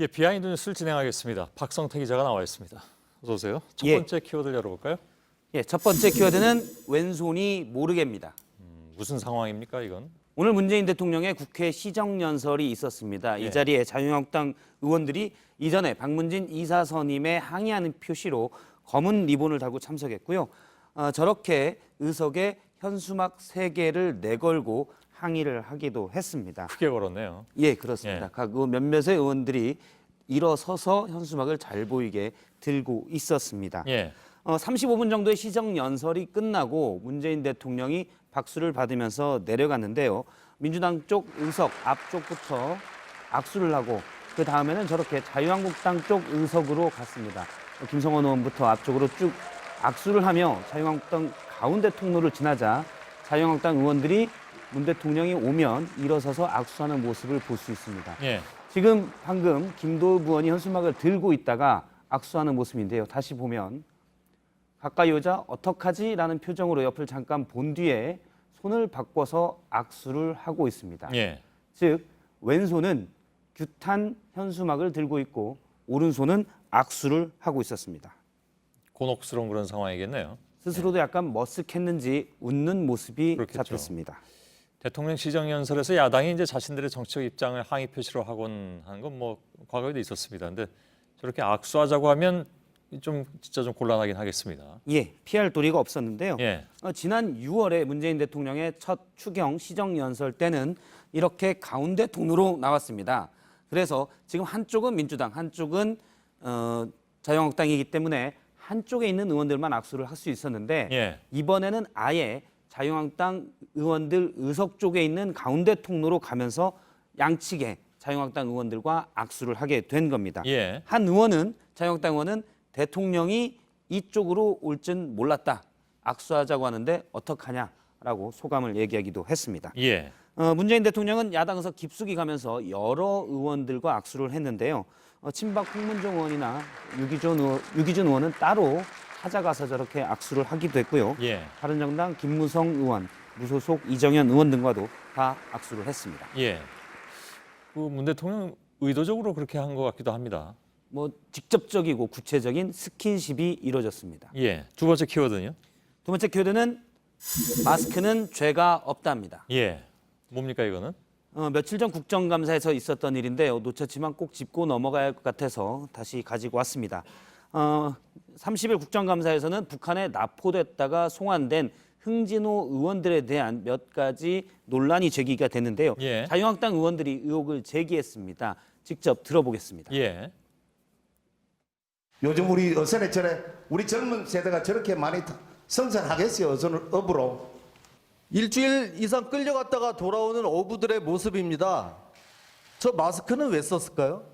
예, 비하인드 뉴스를 진행하겠습니다. 박성태 기자가 나와 있습니다. 어서 오세요. 첫 번째 키워드를 열어볼까요? 예, 첫 번째 키워드는 왼손이 모르게입니다. 무슨 상황입니까, 이건? 오늘 문재인 대통령의 국회 시정연설이 있었습니다. 이 자리에 자유한국당 의원들이 이전에 박문진 이사 선임에 항의하는 표시로 검은 리본을 달고 참석했고요. 저렇게 의석에 현수막 3개를 내걸고 항의를 하기도 했습니다. 크게 걸었네요. 예, 그렇습니다. 각 몇몇의 의원들이 일어서서 현수막을 잘 보이게 들고 있었습니다. 35분 정도의 시정연설이 끝나고 문재인 대통령이 박수를 받으면서 내려갔는데요. 민주당 쪽 의석 앞쪽부터 악수를 하고 그 다음에는 저렇게 자유한국당 쪽 의석으로 갔습니다. 김성원 의원부터 앞쪽으로 쭉 악수를 하며 자유한국당 가운데 통로를 지나자 자유한국당 의원들이 문 대통령이 오면 일어서서 악수하는 모습을 볼 수 있습니다. 지금 방금 김도읍 의원이 현수막을 들고 있다가 악수하는 모습인데요. 다시 보면 가까이 오자 어떡하지? 라는 표정으로 옆을 잠깐 본 뒤에 손을 바꿔서 악수를 하고 있습니다. 즉 왼손은 규탄 현수막을 들고 있고 오른손은 악수를 하고 있었습니다. 곤혹스러운 그런 상황이겠네요. 스스로도 약간 머쓱했는지 웃는 모습이 그렇겠죠. 잡혔습니다. 대통령 시정연설에서 야당이 이제 자신들의 정치적 입장을 항의 표시로 하곤 하는 건 뭐 과거에도 있었습니다. 근데 저렇게 악수하자고 하면 진짜 좀 곤란하긴 하겠습니다. 예, 피할 도리가 없었는데요. 지난 6월에 문재인 대통령의 첫 추경 시정연설 때는 이렇게 가운데 통로로 나왔습니다. 그래서 지금 한쪽은 민주당, 한쪽은 자유한국당이기 때문에 한쪽에 있는 의원들만 악수를 할 수 있었는데 이번에는 아예 자유한국당 의원들 의석 쪽에 있는 가운데 통로로 가면서 양측에 자유한국당 의원들과 악수를 하게 된 겁니다. 한 의원은 자유한국당 의원은 대통령이 이쪽으로 올 줄 몰랐다. 악수하자고 하는데 어떡하냐라고 소감을 얘기하기도 했습니다. 문재인 대통령은 야당 의석 깊숙이 가면서 여러 의원들과 악수를 했는데요. 친박 홍문종 의원이나 유기준 의원은 따로 찾아가서 저렇게 악수를 하기도 했고요. 바른정당 김무성 의원, 무소속 이정현 의원 등과도 다 악수를 했습니다. 그 문 대통령 의도적으로 그렇게 한 것 같기도 합니다. 뭐 직접적이고 구체적인 스킨십이 이루어졌습니다. 두 번째 키워드는요? 두 번째 키워드는 마스크는 죄가 없다입니다. 뭡니까 이거는? 며칠 전 국정감사에서 있었던 일인데요. 놓쳤지만 꼭 짚고 넘어가야 할 것 같아서 다시 가지고 왔습니다. 30일 국정감사에서는 북한에 납포됐다가 송환된 흥진호 의원들에 대한 몇 가지 논란이 제기가 됐는데요. 자유한국당 의원들이 의혹을 제기했습니다. 직접 들어보겠습니다. 요즘 우리 어선해철에 우리 젊은 세대가 저렇게 많이 성찰하겠어요. 어선을 업으로. 일주일 이상 끌려갔다가 돌아오는 어부들의 모습입니다. 저 마스크는 왜 썼을까요?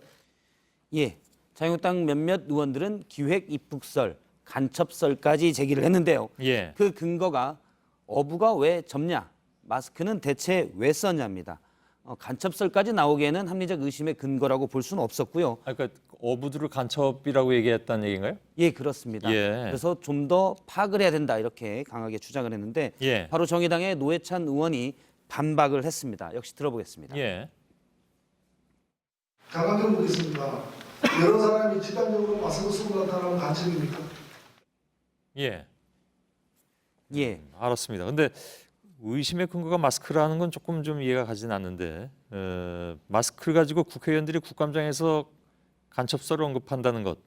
자유한국당 몇몇 의원들은 기획 입국설, 간첩설까지 제기를 했는데요. 그 근거가 어부가 왜 접냐, 마스크는 대체 왜 썼냐입니다. 간첩설까지 나오기에는 합리적 의심의 근거라고 볼 수는 없었고요. 그러니까 어부들을 간첩이라고 얘기했다는 얘기인가요? 그렇습니다. 그래서 좀 더 파악을 해야 된다 이렇게 강하게 주장을 했는데 바로 정의당의 노회찬 의원이 반박을 했습니다. 역시 들어보겠습니다. 강하게 묻겠습니다. 여러 사람이 집단적으로 마스크 쓰고 나타나는 간첩입니까? 알았습니다. 근데 의심의 근거가 마스크라는 건 조금 좀 이해가 가진 않는데 마스크를 가지고 국회의원들이 국감장에서 간첩설을 언급한다는 것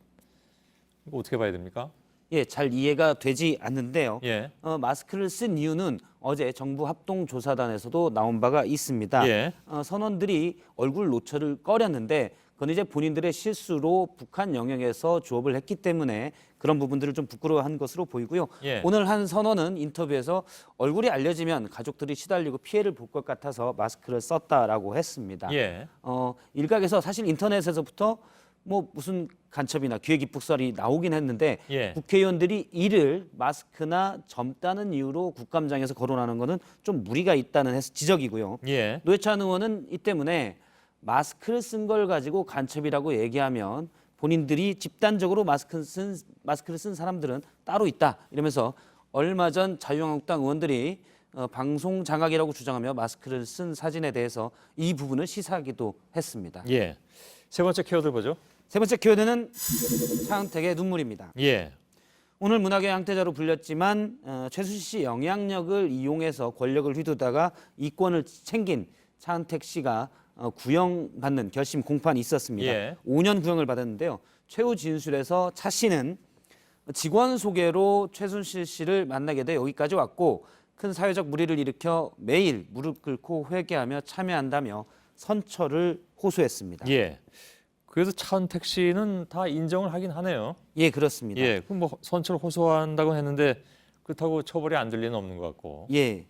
이거 어떻게 봐야 됩니까? 잘 이해가 되지 않는데요. 마스크를 쓴 이유는 어제 정부 합동조사단에서도 나온 바가 있습니다. 선원들이 얼굴 노출을 꺼렸는데 그건 이제 본인들의 실수로 북한 영역에서 조업을 했기 때문에 그런 부분들을 좀 부끄러워한 것으로 보이고요. 오늘 한 선원은 인터뷰에서 얼굴이 알려지면 가족들이 시달리고 피해를 볼 것 같아서 마스크를 썼다라고 했습니다. 일각에서 사실 인터넷에서부터 뭐 무슨 간첩이나 기획 입국설이 나오긴 했는데 국회의원들이 이를 마스크나 젊다는 이유로 국감장에서 거론하는 것은 좀 무리가 있다는 지적이고요. 노회찬 의원은 이 때문에 마스크를 쓴 걸 가지고 간첩이라고 얘기하면 본인들이 집단적으로 마스크를 쓴 사람들은 따로 있다 이러면서 얼마 전 자유한국당 의원들이 방송 장악이라고 주장하며 마스크를 쓴 사진에 대해서 이 부분을 시사하기도 했습니다. 예. 세 번째 키워드 보죠. 세 번째 키워드는 차은택의 눈물입니다. 예. 오늘 문학의 양태자로 불렸지만 최순실 씨 영향력을 이용해서 권력을 휘두다가 이권을 챙긴 차은택 씨가 구형받는 결심 공판이 있었습니다. 예. 5년 구형을 받았는데요. 최후 진술에서 차 씨는 직원 소개로 최순실 씨를 만나게 돼 여기까지 왔고 큰 사회적 물의를 일으켜 매일 무릎 꿇고 회개하며 참여한다며 선처를 호소했습니다. 예. 그래서 차은택 씨는 다 인정을 하긴 하네요. 예, 그렇습니다. 예. 그럼 뭐 선처를 호소한다고 했는데 그렇다고 처벌이 안 될 리는 없는 것 같고. 예.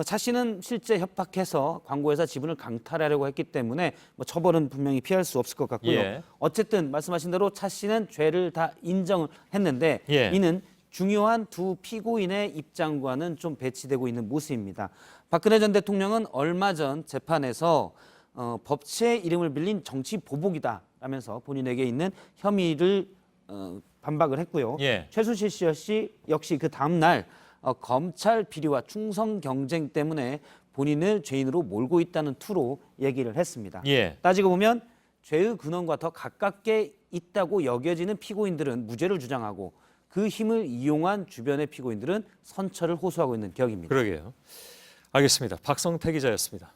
차 씨는 실제 협박해서 광고회사 지분을 강탈하려고 했기 때문에 뭐 처벌은 분명히 피할 수 없을 것 같고요. 예. 어쨌든 말씀하신 대로 차 씨는 죄를 다 인정을 했는데 예. 이는 중요한 두 피고인의 입장과는 좀 배치되고 있는 모습입니다. 박근혜 전 대통령은 얼마 전 재판에서 법치의 이름을 빌린 정치 보복이다라면서 본인에게 있는 혐의를 반박을 했고요. 예. 최순실 씨 역시 그 다음 날 검찰 비리와 충성 경쟁 때문에 본인을 죄인으로 몰고 있다는 투로 얘기를 했습니다. 예. 따지고 보면 죄의 근원과 더 가깝게 있다고 여겨지는 피고인들은 무죄를 주장하고 그 힘을 이용한 주변의 피고인들은 선처를 호소하고 있는 격입니다. 그러게요. 알겠습니다. 박성태 기자였습니다.